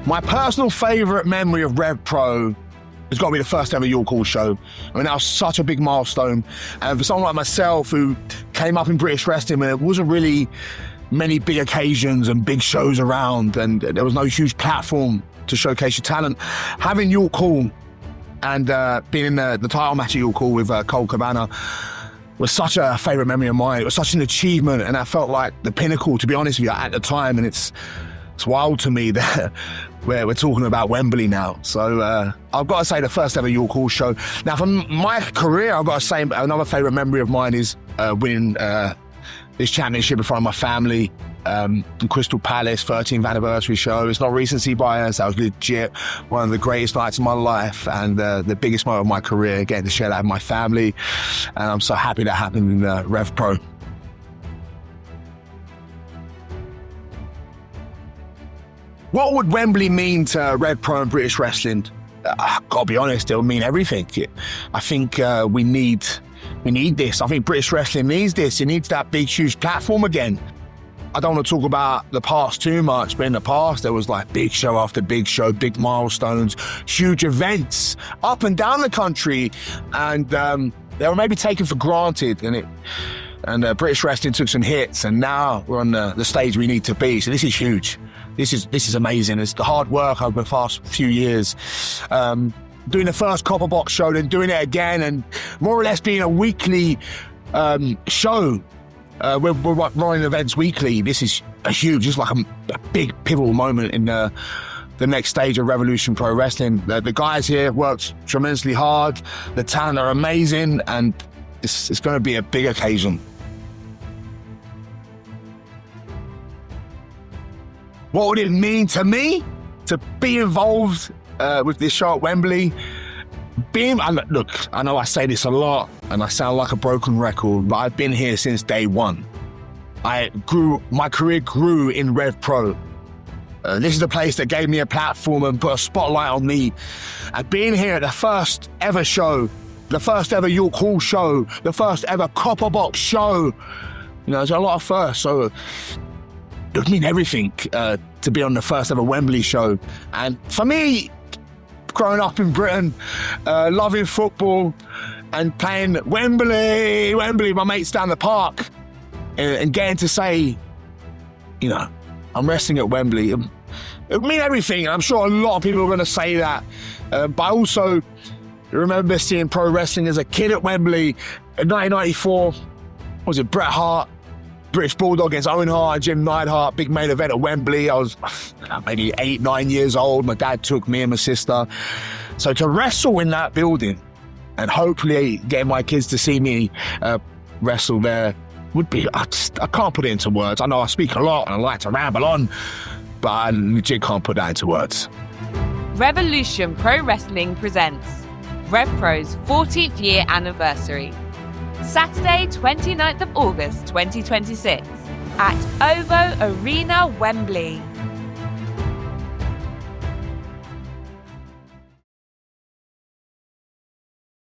My personal favourite memory of RevPro has got to be the first ever York Hall show. I mean, that was such a big milestone. And for someone like myself who came up in British wrestling, there wasn't really many big occasions and big shows around, and there was no huge platform to showcase your talent. Having York Hall and being in the title match at York Hall with Colt Cabana was such a favourite memory of mine. It was such an achievement, and I felt like the pinnacle, to be honest with you, at the time. And it's wild to me that we're talking about Wembley now. So I've got to say the first ever York Hall show. Now, from my career, I've got to say another favourite memory of mine is winning this championship in front of my family in Crystal Palace, 13th anniversary show. It's not recency bias. That was legit one of the greatest nights of my life and the biggest moment of my career, getting to share that with my family. And I'm so happy that happened in RevPro. What would Wembley mean to RevPro and British wrestling? Gotta be honest, it would mean everything. I think we need this. I think British wrestling needs this. It needs that big, huge platform again. I don't want to talk about the past too much, but in the past there was like big show after big show, big milestones, huge events up and down the country, and they were maybe taken for granted. And British wrestling took some hits, and now we're on the stage we need to be. So this is huge. This is amazing. It's the hard work over the past few years. Doing the first Copper Box show, then doing it again, and more or less being a weekly show. We're running events weekly. This is huge. It's like a big pivotal moment in the next stage of Revolution Pro Wrestling. The guys here worked tremendously hard. The talent are amazing, and it's going to be a big occasion. What would it mean to me to be involved with this show at Wembley? Look, I know I say this a lot and I sound like a broken record, but I've been here since day one. My career grew in RevPro. This is the place that gave me a platform and put a spotlight on me. And being here at the first ever show, the first ever York Hall show, the first ever Copper Box show, there's a lot of firsts. So it would mean everything to be on the first ever Wembley show. And for me, growing up in Britain, loving football and playing Wembley, my mates down the park, and getting to say, I'm wrestling at Wembley. It would mean everything. I'm sure a lot of people are going to say that. But I also remember seeing pro wrestling as a kid at Wembley in 1994. Was it Bret Hart? British Bulldog against Owen Hart and Jim Neidhart, big main event at Wembley. I was maybe 8, 9 years old. My dad took me and my sister. So to wrestle in that building and hopefully getting my kids to see me wrestle there would be, I can't put it into words. I know I speak a lot and I like to ramble on, but I legit can't put that into words. Revolution Pro Wrestling presents RevPro's 40th year anniversary. Saturday, 29th of August 2026 at OVO Arena Wembley.